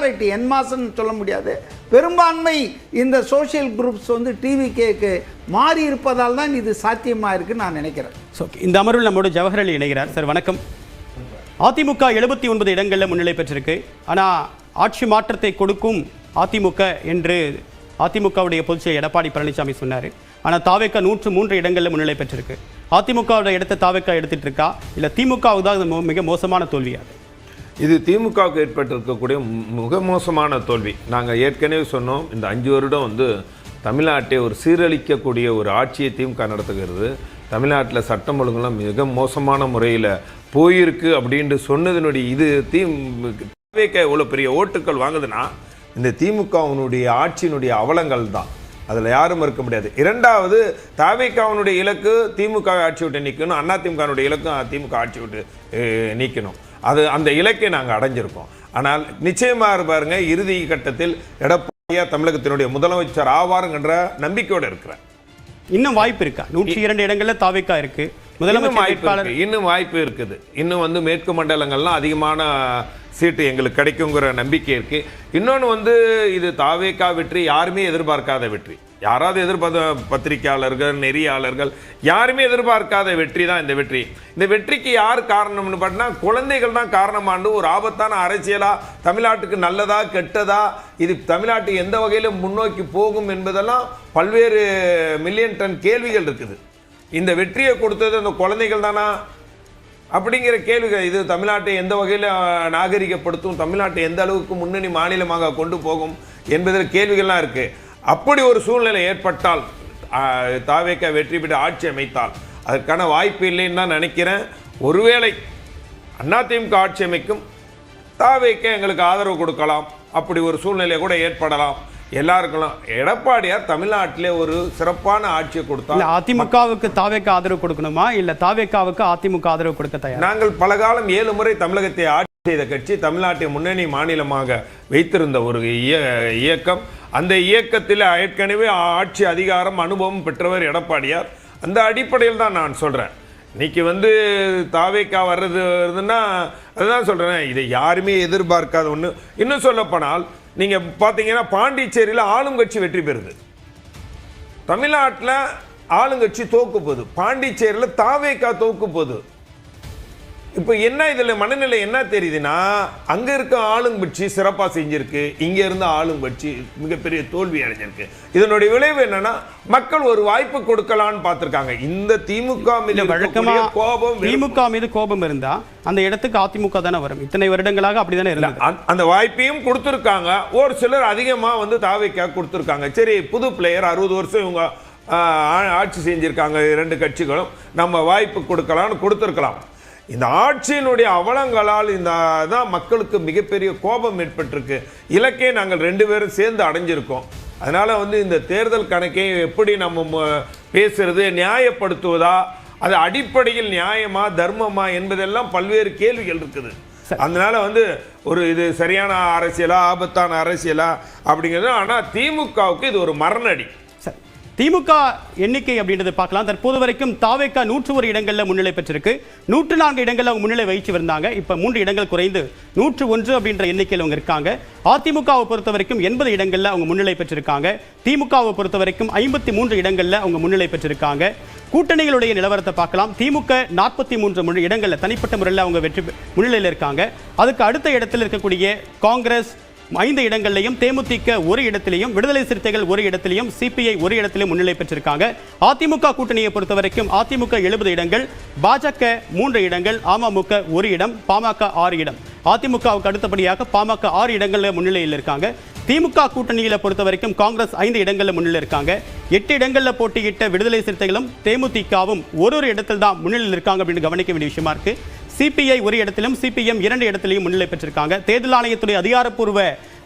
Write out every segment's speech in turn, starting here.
Majority என் மாசன்னு சொல்ல முடியாது, பெரும்பான்மை இந்த சோஷியல் குரூப்ஸ் வந்து டிவிகேக்கு மாறி இருப்பதால் தான் இது சாத்தியமாக இருக்குன்னு நான் நினைக்கிறேன். இந்த அமர்வில் நம்மோட ஜவஹர் அலி இணைகிறார். சார் வணக்கம். அதிமுக 79 இடங்களில் முன்னிலை பெற்றிருக்கு. ஆனால் ஆட்சி மாற்றத்தை கொடுக்கும் அதிமுக என்று அதிமுகவுடைய பொதுச்செயலர் எடப்பாடி பழனிசாமி சொன்னார். ஆனால் தாவேக்கா 103 இடங்களில் முன்னிலை பெற்றிருக்கு. அதிமுகவோட இடத்தை தாவேக்கா எடுத்துட்டு இருக்கா, இல்லை திமுகவுக்கு தான் மிக மோசமான தோல்வியா? இது திமுகவுக்கு ஏற்பட்டிருக்கக்கூடிய மிக மோசமான தோல்வி. நாங்கள் ஏற்கனவே சொன்னோம், இந்த 5 வருடம் வந்து தமிழ்நாட்டை ஒரு சீரழிக்கக்கூடிய ஒரு ஆட்சியை திமுக நடத்துகிறது. தமிழ்நாட்டில் சட்டம் ஒழுங்குலாம் மிக மோசமான முறையில் போயிருக்கு அப்படின்ட்டு சொன்னதனுடைய இது தாவேக்கா எவ்வளோ பெரிய ஓட்டுக்கள் வாங்குதுன்னா இந்த திமுகவினுடைய ஆட்சியினுடைய அவலங்கள் தான், அதில் யாரும் மறுக்க முடியாது. இரண்டாவது, தாவேக்காவினுடைய இலக்கு திமுக ஆட்சி விட்டு நீக்கணும், அதிமுகனுடைய இலக்கும் திமுக ஆட்சி விட்டு நீக்கணும். அது அந்த இலக்கை நாங்கள் அடைஞ்சிருக்கோம். ஆனால் நிச்சயமாக பாருங்க, இறுதி கட்டத்தில் எடப்பாடியா தமிழகத்தினுடைய முதலமைச்சர் ஆவாருங்கிற நம்பிக்கையோடு இருக்கிறேன். இன்னும் வாய்ப்பு இருக்கா? 102 இடங்களில் தாவேக்கா இருக்கு, இன்னும் வாய்ப்பு இருக்குது. இன்னும் வந்து மேற்கு மண்டலங்கள்லாம் அதிகமான சீட்டு எங்களுக்கு கிடைக்குங்கிற நம்பிக்கை இருக்கு. இன்னொன்று வந்து இது தாவேக்கா வெற்றி யாருமே எதிர்பார்க்காத வெற்றி. யாராவது எதிர்பார்த்த பத்திரிகையாளர்கள், நெறியாளர்கள் யாருமே எதிர்பார்க்காத வெற்றி தான் இந்த வெற்றி. இந்த வெற்றிக்கு யார் காரணம்னு பார்த்தா குழந்தைகள் தான் காரணமாண்டு ஒரு ஆபத்தான அரசியலா, தமிழ்நாட்டுக்கு நல்லதா கெட்டதா, இது தமிழ்நாட்டு எந்த வகையில் முன்னோக்கி போகும் என்பதெல்லாம் பல்வேறு மில்லியன் டன் கேள்விகள் இருக்குது. இந்த வெற்றியை கொடுத்தது அந்த குழந்தைகள் தானா அப்படிங்கிற கேள்விகள். இது தமிழ்நாட்டை எந்த வகையில் நாகரிகப்படுத்தும், தமிழ்நாட்டை எந்த அளவுக்கு முன்னணி மாநிலமாக கொண்டு போகும் என்பதில் கேள்விகள்லாம் இருக்குது. அப்படி ஒரு சூழ்நிலை ஏற்பட்டால், தாவேக்கா வெற்றி பெற்று ஆட்சி அமைத்தால் அதற்கான வாய்ப்பு இல்லைன்னு தான் நினைக்கிறேன். ஒருவேளை அதிமுக ஆட்சி அமைக்கும், தாவேக்கா எங்களுக்கு ஆதரவு கொடுக்கலாம், அப்படி ஒரு சூழ்நிலை கூட ஏற்படலாம். எல்லாருக்கும் எடப்பாடியார் தமிழ்நாட்டிலே ஒரு சிறப்பான ஆட்சியை கொடுத்தால் அதிமுகவுக்கு தாவேக்கா ஆதரவு கொடுக்கணுமா, இல்ல தாவேக்காவுக்கு அதிமுக ஆதரவு கொடுக்க தயார்? நாங்கள் பல காலம் 7 முறை தமிழகத்தை ஆட்சி செய்த கட்சி, தமிழ்நாட்டை முன்னணி மாநிலமாக வைத்திருந்த ஒரு இயக்கம். அந்த இயக்கத்தில் ஏற்கனவே ஆட்சி அதிகாரம் அனுபவம் பெற்றவர் எடப்பாடியார். அந்த அடிப்படையில் தான் நான் சொல்றேன். இன்னைக்கு வந்து தாவேக்கா வர்றதுன்னா அதுதான் சொல்றேன், இதை யாருமே எதிர்பார்க்காத ஒன்று. இன்னும் சொல்லப்போனால் நீங்க பாத்தீங்கன்னா பாண்டிச்சேரியில் ஆளுங்கட்சி வெற்றி பெறுது, தமிழ்நாட்டில் ஆளுங்கட்சி தோக்கு போகுது, பாண்டிச்சேரியில் தாவேக்கா தோக்கு போகுது. இப்போ என்ன இதில் மனநிலை என்ன தெரியுதுன்னா, அங்கே இருக்க ஆளுங்கட்சி சிறப்பாக செஞ்சிருக்கு, இங்கே இருந்த ஆளுங்கட்சி மிகப்பெரிய தோல்வி அடைஞ்சிருக்கு. இதனுடைய விளைவு என்னன்னா, மக்கள் ஒரு வாய்ப்பு கொடுக்கலான்னு பார்த்துருக்காங்க. இந்த திமுக மீது வழக்கமாக கோபம், திமுக மீது கோபம் இருந்தா அந்த இடத்துக்கு அதிமுக தானே வரும். இத்தனை வருடங்களாக அப்படிதானே இருந்தது. அந்த வாய்ப்பையும் கொடுத்துருக்காங்க. ஒரு சிலர் அதிகமாக வந்து தாவேக்கா கொடுத்துருக்காங்க. சரி, புது பிளேயர், 60 வருஷம் இவங்க ஆட்சி செஞ்சிருக்காங்க 2 கட்சிகளும், நம்ம வாய்ப்பு கொடுக்கலாம்னு கொடுத்துருக்கலாம். இந்த ஆட்சியினுடைய அவலங்களால் இந்த தான் மக்களுக்கு மிகப்பெரிய கோபம் ஏற்பட்டிருக்கு. இலக்கே நாங்கள் 2 பேரும் சேர்ந்து அடைஞ்சிருக்கோம். அதனால வந்து இந்த தேர்தல் கணக்கை எப்படி நம்ம பேசுறது, நியாயப்படுத்துவதா, அது அடிப்படையில் நியாயமா தர்மமா என்பதெல்லாம் பல்வேறு கேள்விகள் இருக்குது. அதனால வந்து ஒரு இது சரியான அரசியலா ஆபத்தான அரசியலா அப்படிங்கிறது. ஆனால் திமுகவுக்கு இது ஒரு மரணடி. திமுக எண்ணிக்கை அப்படின்றத பார்க்கலாம். தற்போது வரைக்கும் தாவேக்கா 101 இடங்களில் முன்னிலை பெற்றிருக்கு. 104 இடங்களில் அவங்க முன்னிலை வகிச்சு வந்தாங்க. இப்போ 3 இடங்கள் குறைந்து 101 அப்படின்ற எண்ணிக்கையில் அவங்க இருக்காங்க. அதிமுகவை பொறுத்த வரைக்கும் 80 இடங்களில் அவங்க முன்னிலை பெற்றிருக்காங்க. திமுகவை பொறுத்த வரைக்கும் 53 இடங்களில் அவங்க முன்னிலை பெற்றிருக்காங்க. கூட்டணிகளுடைய நிலவரத்தை பார்க்கலாம். திமுக 43 இடங்களில் தனிப்பட்ட முறையில் அவங்க முன்னிலையில் இருக்காங்க. அதுக்கு அடுத்த இடத்தில் இருக்கக்கூடிய காங்கிரஸ் 5 இடங்களிலையும், தேமுதிக 1 இடத்திலையும், விடுதலை சிறுத்தைகள் 1 இடத்திலையும், சிபிஐ 1 இடத்திலும் முன்னிலை பெற்றிருக்காங்க. அதிமுக கூட்டணியை பொறுத்த வரைக்கும் அதிமுக 70 இடங்கள், பாஜக 3 இடங்கள், அமமுக 1 இடம், பாமக 6 இடம். அதிமுகவுக்கு அடுத்தபடியாக பாமக 6 இடங்களில் முன்னிலையில் இருக்காங்க. திமுக கூட்டணியில பொறுத்த வரைக்கும் காங்கிரஸ் 5 இடங்களில் முன்னிலை இருக்காங்க. 8 இடங்களில் போட்டியிட்ட விடுதலை சிறுத்தைகளும் தேமுதிகவும் ஒரு இடத்தில் தான் முன்னிலையில் இருக்காங்க அப்படின்னு கவனிக்க வேண்டிய விஷயமா இருக்கு. சிபிஐ 1 இடத்திலும், சிபிஎம் 2 இடத்திலையும் முன்னிலை பெற்றிருக்காங்க. தேர்தல் ஆணையத்துடைய அதிகாரப்பூர்வ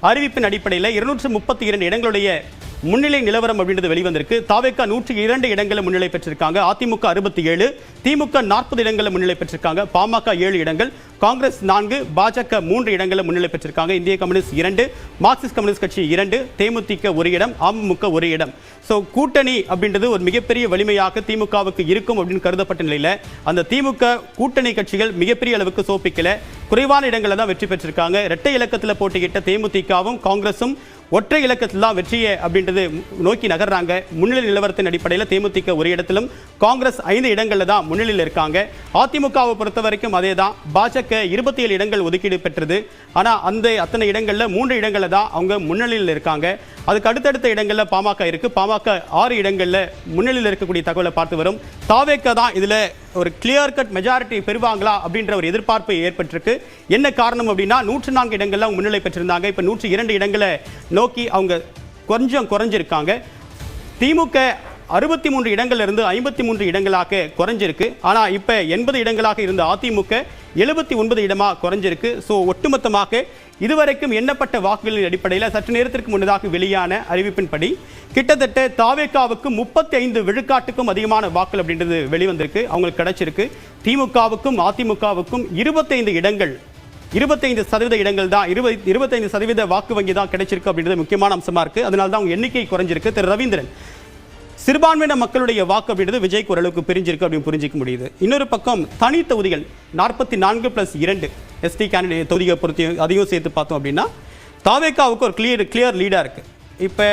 அறிவிப்பின் அடிப்படையில் 232 இடங்களுடைய முன்னிலை நிலவரம் அப்படின்றது வெளிவந்திருக்கு. தாவேக்கா 102 இடங்களில் முன்னிலை பெற்றிருக்காங்க. அதிமுக 67, திமுக 40 இடங்களில் முன்னிலை பெற்றிருக்காங்க. பாமக 7 இடங்கள், காங்கிரஸ் 4, பாஜக 3 இடங்களில் முன்னிலை பெற்றிருக்காங்க. இந்திய கம்யூனிஸ்ட் 2, மார்க்சிஸ்ட் கம்யூனிஸ்ட் கட்சி 2, தேமுதிக 1 இடம், அமமுக 1 இடம். ஸோ கூட்டணி அப்படின்றது ஒரு மிகப்பெரிய வலிமையாக திமுகவுக்கு இருக்கும் அப்படின்னு கருதப்பட்ட நிலையில் அந்த திமுக கூட்டணி கட்சிகள் மிகப்பெரிய அளவுக்கு சோப்பிக்கல, குறைவான இடங்களில் தான் வெற்றி பெற்றிருக்காங்க. இரட்டை இலக்கத்தில் போட்டியிட்ட தேமுதிகவும் காங்கிரஸும் ஒற்றை இலக்கத்தில் தான் வெற்றியை அப்படின்றது நோக்கி நகர்றாங்க. முன்னிலை நிலவரத்தின் அடிப்படையில் தேமுதிக 1 இடத்திலும் காங்கிரஸ் 5 இடங்களில் தான் முன்னிலையில் இருக்காங்க. அதிமுகவை பொறுத்த வரைக்கும் அதே தான். பாஜக 27 இடங்கள் ஒதுக்கீடு பெற்றது. ஆனால் அத்தனை இடங்களில் 3 இடங்களில் தான் அவங்க முன்னிலையில் இருக்காங்க. அதுக்கு அடுத்தடுத்த இடங்களில் பாமக இருக்கு. பாமக 6 இடங்களில் முன்னிலையில் இருக்கக்கூடிய தகவலை பார்த்து வரும். தாவேக தான் இதில் ஒரு கிளியர் கட் மெஜாரிட்டி பெறுவாங்களா அப்படின்ற ஒரு எதிர்பார்ப்பு ஏற்பட்டிருக்கு. என்ன காரணம் அப்படின்னா 104 இடங்கள்ல அவங்க முன்னிலை பெற்றிருந்தாங்க. இப்போ 102 இடங்களை நோக்கி அவங்க கொஞ்சம் குறைஞ்சிருக்காங்க. திமுக 63 இடங்கள்ல இருந்து 53 இடங்களாக குறைஞ்சிருக்கு. ஆனால் இப்போ 80 இடங்களாக இருந்த அதிமுக 79 இடமா குறைஞ்சிருக்கு. ஸோ ஒட்டுமொத்தமாக இதுவரைக்கும் எண்ணப்பட்ட வாக்குகளின் அடிப்படையில் சற்று நேரத்திற்கு முன்னதாக வெளியான அறிவிப்பின்படி கிட்டத்தட்ட தாவேகாவுக்கு 35 விழுக்காட்டுக்கும் அதிகமான வாக்குகள் அப்படின்றது வெளிவந்திருக்கு, அவங்களுக்கு கிடைச்சிருக்கு. திமுகவுக்கும் அதிமுகவுக்கும் 25 இடங்கள், 25% இடங்கள் தான், 25% வாக்கு வங்கி தான் கிடைச்சிருக்கு அப்படின்றது முக்கியமான அம்சமா இருக்கு. அதனால தான் அவங்க எண்ணிக்கை குறைஞ்சிருக்கு. திரு ரவீந்திரன், சிறுபான்மையின மக்களுடைய வாக்கு அப்படின்றது விஜய்க்கு ஓரளவுக்கு பிரிஞ்சிருக்கு அப்படின்னு புரிஞ்சிக்க முடியுது. இன்னொரு பக்கம் தனி தொகுதிகள் 44+2 எஸ்டி கேண்டிடேட் தொகுதியை பொறுத்து அதையும் சேர்த்து பார்த்தோம் அப்படின்னா தாவேகாவுக்கு ஒரு கிளியர் லீடாக இருக்கு. இப்போ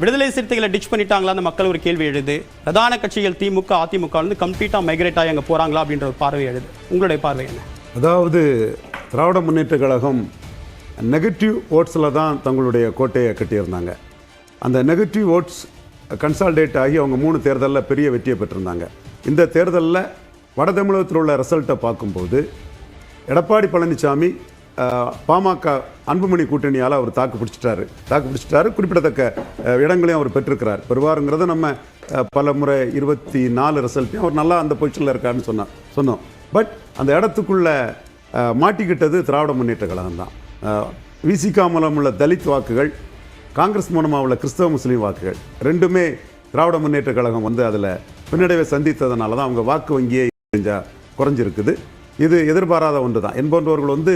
விடுதலை சிறுத்தைகளை டிச் பண்ணிட்டாங்களா அந்த மக்கள் ஒரு கேள்வி எழுது. பிரதான கட்சிகள் திமுக அதிமுக வந்து கம்ப்ளீட்டாக மைக்ரேட் ஆகி அங்கே போகிறாங்களா அப்படின்ற ஒரு பார்வை எழுது. உங்களுடைய பார்வை என்ன? அதாவது திராவிட முன்னேற்ற கழகம் நெகட்டிவ் ஓட்ஸில் தான் தங்களுடைய கோட்டையை கட்டியிருந்தாங்க. அந்த நெகட்டிவ் ஓட்ஸ் கன்சால்டேட் ஆகி அவங்க 3 தேர்தலில் பெரிய வெற்றியை பெற்றிருந்தாங்க. இந்த தேர்தலில் வட தமிழகத்தில் உள்ள ரிசல்ட்டை பார்க்கும்போது எடப்பாடி பழனிசாமி பாமக அன்புமணி கூட்டணியால் அவர் தாக்கு பிடிச்சிட்டாரு. குறிப்பிடத்தக்க இடங்களையும் அவர் பெற்றிருக்கிறார். பெறுவாருங்கிறத நம்ம பல முறை 24 ரிசல்ட்டையும் அவர் நல்லா அந்த பொசிஷனில் இருக்காருன்னு சொன்னோம். பட் அந்த இடத்துக்குள்ளே மாட்டிக்கிட்டது திராவிட முன்னேற்ற கழகம் தான். விசிகா மூலம் உள்ள தலித் வாக்குகள், காங்கிரஸ் மூலமாக உள்ள கிறிஸ்தவ முஸ்லீம் வாக்குகள் ரெண்டுமே திராவிட முன்னேற்ற கழகம் வந்து அதில் பின்னடைவை சந்தித்ததுனால தான் அவங்க வாக்கு வங்கியே குறைஞ்சிருக்குது. இது எதிர்பாராத ஒன்று தான். என்பவர்கள் வந்து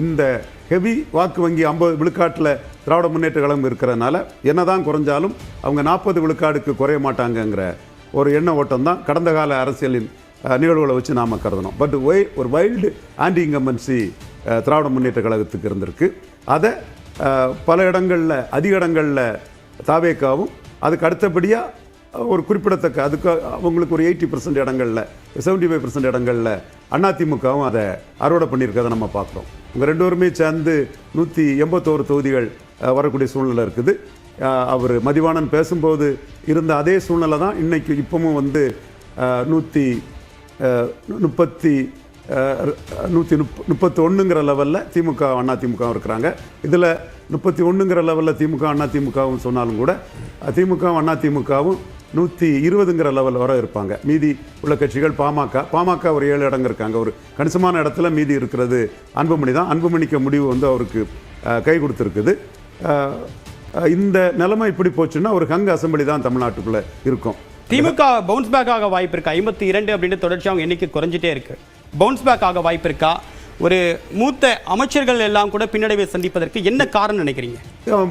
இந்த ஹெவி வாக்கு வங்கி 50 விழுக்காட்டில் திராவிட முன்னேற்ற கழகம் இருக்கிறதுனால என்னதான் குறைஞ்சாலும் அவங்க 40 விழுக்காடுக்கு குறைய மாட்டாங்கங்கிற ஒரு எண்ண ஓட்டம் தான் கடந்த கால அரசியலின் நிகழ்வுகளை வச்சு நாம் கருதணும். பட் ஒரு wild anti incumbency Dravida Munnetra கழகத்துக்கு இருந்திருக்கு. அதை பல இடங்களில், அதிக இடங்களில் தாவேகாவும், அதுக்கு அடுத்தபடியாக ஒரு குறிப்பிடத்தக்க அதுக்கு அவங்களுக்கு ஒரு 80% இடங்களில் 75% இடங்களில் அதிமுகவும் அதை அறுவடை பண்ணியிருக்கிறத நம்ம பார்க்குறோம். இவங்க 2 பேருமே சேர்ந்து 181 தொகுதிகள் வரக்கூடிய சூழ்நிலை இருக்குது. அவர் மதிவாணன் பேசும்போது இருந்த அதே சூழ்நிலை தான் இன்னைக்கு இப்பவும் வந்து 131ங்கிற லெவலில் திமுக அதிமுகவும் இருக்கிறாங்க. இதில் 31ங்கிற லெவலில் திமுக அதிமுகவும் சொன்னாலும் கூட திமுக அதிமுகவும் 120ங்கிற லெவல் வர இருப்பாங்க. மீதி உள்ள கட்சிகள் பாமக ஒரு 7 இடங்க இருக்காங்க. ஒரு கணிசமான இடத்துல மீதி இருக்கிறது அன்புமணி தான். அன்புமணிக்கு முடிவு வந்து அவருக்கு கை கொடுத்துருக்குது. இந்த நிலைமை இப்படி போச்சுன்னா ஒரு ஹங் அசம்பிளி தான் தமிழ்நாட்டுக்குள்ளே இருக்கும். திமுக பவுன்ஸ் பேக் ஆக வாய்ப்பு இருக்கா? 52 அப்படின்னு தொடர்ச்சி அவங்க எண்ணிக்கை குறைஞ்சிட்டே இருக்கு. பவுன்ஸ் பேக் ஆக வாய்ப்பு இருக்கா? ஒரு மூத்த அமைச்சர்கள் எல்லாம் கூட பின்னடைவை சந்திப்பதற்கு என்ன காரணம் நினைக்கிறீங்க?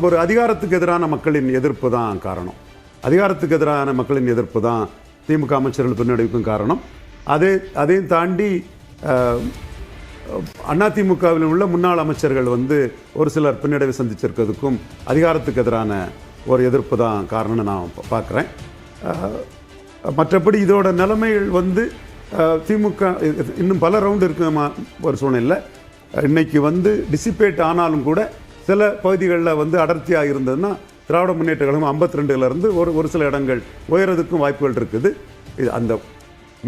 ஒரு அதிகாரத்துக்கு எதிரான மக்களின் எதிர்ப்பு தான் காரணம். அதிகாரத்துக்கு எதிரான மக்களின் எதிர்ப்பு தான் திமுக அமைச்சர்கள் பின்னடைவுக்கும் காரணம். அதையும் தாண்டி அதிமுகவில் உள்ள முன்னாள் அமைச்சர்கள் வந்து ஒரு சிலர் பின்னடைவை சந்திச்சிருக்கிறதுக்கும் அதிகாரத்துக்கு எதிரான ஒரு எதிர்ப்பு தான் காரணம்னு நான் பார்க்குறேன். மற்றபடி இதோட நிலைமைகள் வந்து திமுக இன்னும் பல ரவுண்டு இருக்கு ஒரு சூழ்நிலை. இன்னைக்கு வந்து டிசிபேட் ஆனாலும் கூட சில பகுதிகளில் வந்து அடர்த்தியாக இருந்ததுன்னா திராவிட முன்னேற்ற கழகம் 52லேருந்து ஒரு சில இடங்கள் உயரதுக்கும் வாய்ப்புகள் இருக்குது. இது அந்த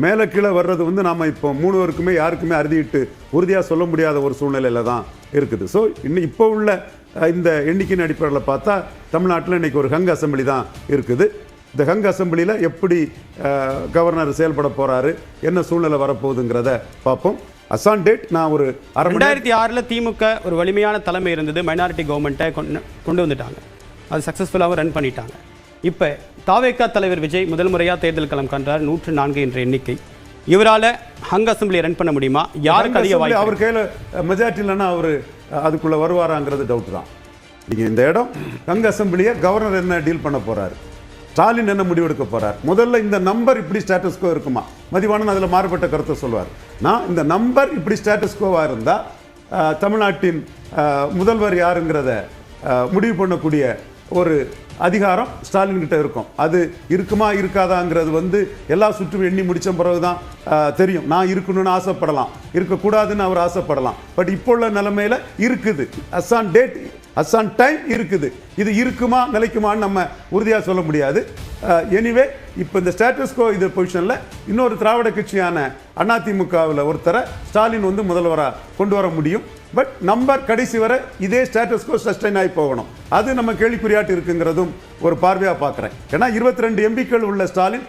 மேலே கீழே வர்றது வந்து நாம் இப்போ 3 பேருக்குமே யாருக்குமே அறுதிட்டு உறுதியாக சொல்ல முடியாத ஒரு சூழ்நிலையில் தான் இருக்குது. ஸோ இப்போ உள்ள இந்த எண்ணிக்கையின் அடிப்படையில் பார்த்தா தமிழ்நாட்டில் இன்றைக்கி ஒரு ஹங் அசம்பிளி தான் இருக்குது. இந்த ஹங் அசம்பிளியில் எப்படி கவர்னர் செயல்பட போகிறாரு, என்ன சூழ்நிலை வரப்போகுதுங்கிறத பார்ப்போம். அசான் டேட் நான் ஒரு 2006 திமுக ஒரு வலிமையான தலைமை இருந்தது. மைனாரிட்டி கவர்மெண்ட்டை கொண்டு வந்துட்டாங்க. அது சக்ஸஸ்ஃபுல்லாகவும் ரன் பண்ணிட்டாங்க. இப்போ தாவேகா தலைவர் விஜய் முதல் முறையாக தேர்தல் களம் காண்றார். 104 என்ற எண்ணிக்கை. இவரால் ஹங் அசம்பிளியை ரன் பண்ண முடியுமா? யாருக்கு அதிக வாய்ப்பு? அவர் கையில் மெஜாரிட்டி இல்லைன்னா அவர் அதுக்குள்ளே வருவாராங்கிறது டவுட் தான். நீங்கள் இந்த இடம் ஹங் அசம்பிளியை கவர்னர் என்ன டீல் பண்ண போகிறாரு, ஸ்டாலின் என்ன முடிவெடுக்க போகிறார்? முதல்ல இந்த நம்பர் இப்படி ஸ்டேட்டஸ்கோ இருக்குமா? மதிவாணன் அதில் மாறுபட்ட கருத்தை சொல்வார். நான் இந்த நம்பர் இப்படி ஸ்டேட்டஸ்கோவாக இருந்தால் தமிழ்நாட்டின் முதல்வர் யாருங்கிறத முடிவு பண்ணக்கூடிய ஒரு அதிகாரம் ஸ்டாலின் கிட்ட இருக்கும். அது இருக்குமா இருக்காதாங்கிறது எல்லா சுற்றும் எண்ணி முடிச்ச பிறகு தான் தெரியும். நான் இருக்கணும்னு ஆசைப்படலாம், இருக்கக்கூடாதுன்னு அவர் ஆசைப்படலாம். பட் இப்போ உள்ள நிலைமையில இருக்குது, அசான் டேட் அசான் டைம் இருக்குது. இது இருக்குமா நிலைக்குமான்னு நம்ம உறுதியாக சொல்ல முடியாது. எனிவே இப்போ இந்த ஸ்டேட்டஸ்கோ இது பொசிஷனில் இன்னொரு திராவிட கட்சியான அதிமுகவில் ஒருத்தரை ஸ்டாலின் முதல்வராக கொண்டு வர முடியும். பட் நம்பர் கடைசி வரை இதே ஸ்டேட்டஸ்கோ சஸ்டைன் ஆகி போகணும். அது நம்ம கேள்விக்குறியாட்டு இருக்குங்கிறதும் ஒரு பார்வையாக பார்க்குறேன். ஏன்னா 22 எம்பிக்கள் உள்ள ஸ்டாலின்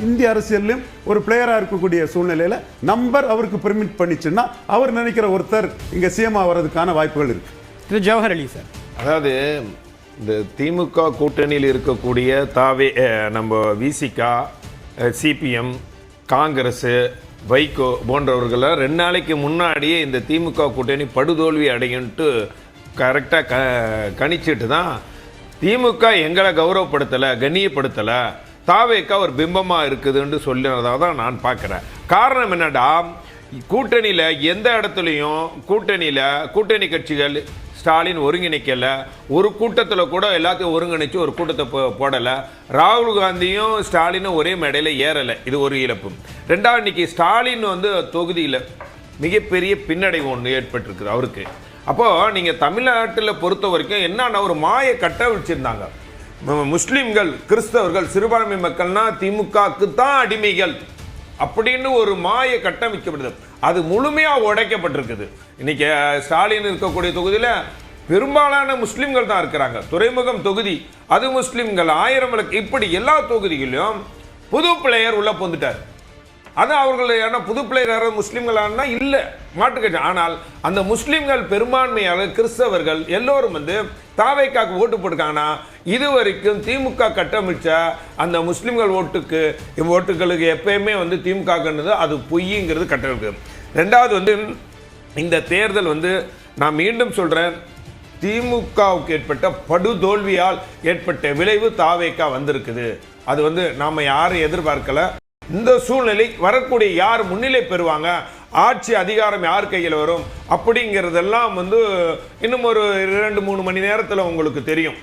இந்திய அரசியலிலும் ஒரு பிளேயராக இருக்கக்கூடிய சூழ்நிலையில் நம்பர் அவருக்கு பெர்மிட் பண்ணிச்சுன்னா அவர் நினைக்கிற ஒருத்தர் இங்கே சிஎம் ஆகிறதுக்கான வாய்ப்புகள் இருக்கு. திரு ஜவஹர் அலி சார், அதாவது இந்த திமுக கூட்டணியில் இருக்கக்கூடிய நம்ம விசிகா, சிபிஎம், காங்கிரஸ், வைகோ போன்றவர்களை 2 நாளைக்கு முன்னாடியே இந்த திமுக கூட்டணி படுதோல்வி அடையும்ட்டு கரெக்டாக கணிச்சிட்டு தான் திமுக எங்களை கௌரவப்படுத்தலை, கண்ணியப்படுத்தலை, தாவேக்கா ஒரு பிம்பமாக இருக்குதுன்னு சொல்லினதாக தான் நான் பார்க்குறேன். காரணம் என்னடா, கூட்டணியில் எந்த இடத்துலையும் கூட்டணி கட்சிகள் ஸ்டாலின் ஒருங்கிணைக்கலை. ஒரு கூட்டத்தில் கூட எல்லாத்தையும் ஒருங்கிணைச்சு ஒரு கூட்டத்தை போடலை. ராகுல் காந்தியும் ஸ்டாலினும் ஒரே மேடையில் ஏறலை. இது ஒரு இழப்பு. ரெண்டாவது, இன்னைக்கு ஸ்டாலின் தொகுதியில் மிகப்பெரிய பின்னடைவு ஒன்று ஏற்பட்டிருக்குது அவருக்கு. அப்போது நீங்கள் தமிழ்நாட்டில் பொறுத்த வரைக்கும் என்னன்னா ஒரு மாய கட்டவிழ்ச்சிருந்தாங்க. முஸ்லீம்கள், கிறிஸ்தவர்கள், சிறுபான்மை மக்கள்னா திமுகவுக்கு தான் அடிமைகள் அப்படின்னு ஒரு மாய கட்டமைக்கப்படுது. அது முழுமையாக உடைக்கப்பட்டிருக்குது. இன்னைக்கு ஸ்டாலின் இருக்கக்கூடிய தொகுதியில் பெரும்பாலான முஸ்லீம்கள் தான் இருக்கிறாங்க. துறைமுகம் தொகுதி அது முஸ்லீம்கள், 1000 விளக்கு, இப்படி எல்லா தொகுதிகளிலும் புது பிளேயர் உள்ள பொந்துட்டார். அது அவர்கள் புது பிளேயர் யாராவது முஸ்லீம்களானா இல்லை, மாட்டுக்கட்சி. ஆனால் அந்த முஸ்லீம்கள் பெரும்பான்மையாக கிறிஸ்தவர்கள் எல்லோரும் தாவேக்காக்கு ஓட்டு போட்டுருக்காங்கன்னா இது வரைக்கும் திமுக கட்டமைச்ச அந்த முஸ்லீம்கள் ஓட்டுகளுக்கு எப்பயுமே திமுக அது பொய்ங்கிறது கட்டமைக்கு. ரெண்டாவது இந்த தேர்தல் நான் மீண்டும் சொல்கிறேன், திமுகவுக்கு ஏற்பட்ட படுதோல்வியால் ஏற்பட்ட விளைவு தாவேக்கா வந்திருக்குது. அது நாம் யாரும் எதிர்பார்க்கல. இந்த சூழ்நிலை வரக்கூடிய யார் முன்னிலை பெறுவாங்க, ஆட்சி அதிகாரம் யார் கையில் வரும் அப்படிங்கிறதெல்லாம் இன்னும் ஒரு 2-3 மணி நேரத்தில் உங்களுக்கு தெரியும்.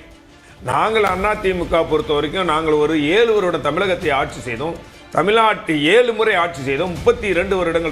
நாங்கள் அதிமுக பொறுத்த வரைக்கும் நாங்கள் ஒரு 7 வருடம் தமிழகத்தை ஆட்சி செய்தோம். தமிழ்நாட்டை 7 முறை ஆட்சி செய்தோம். 32 வருடங்கள்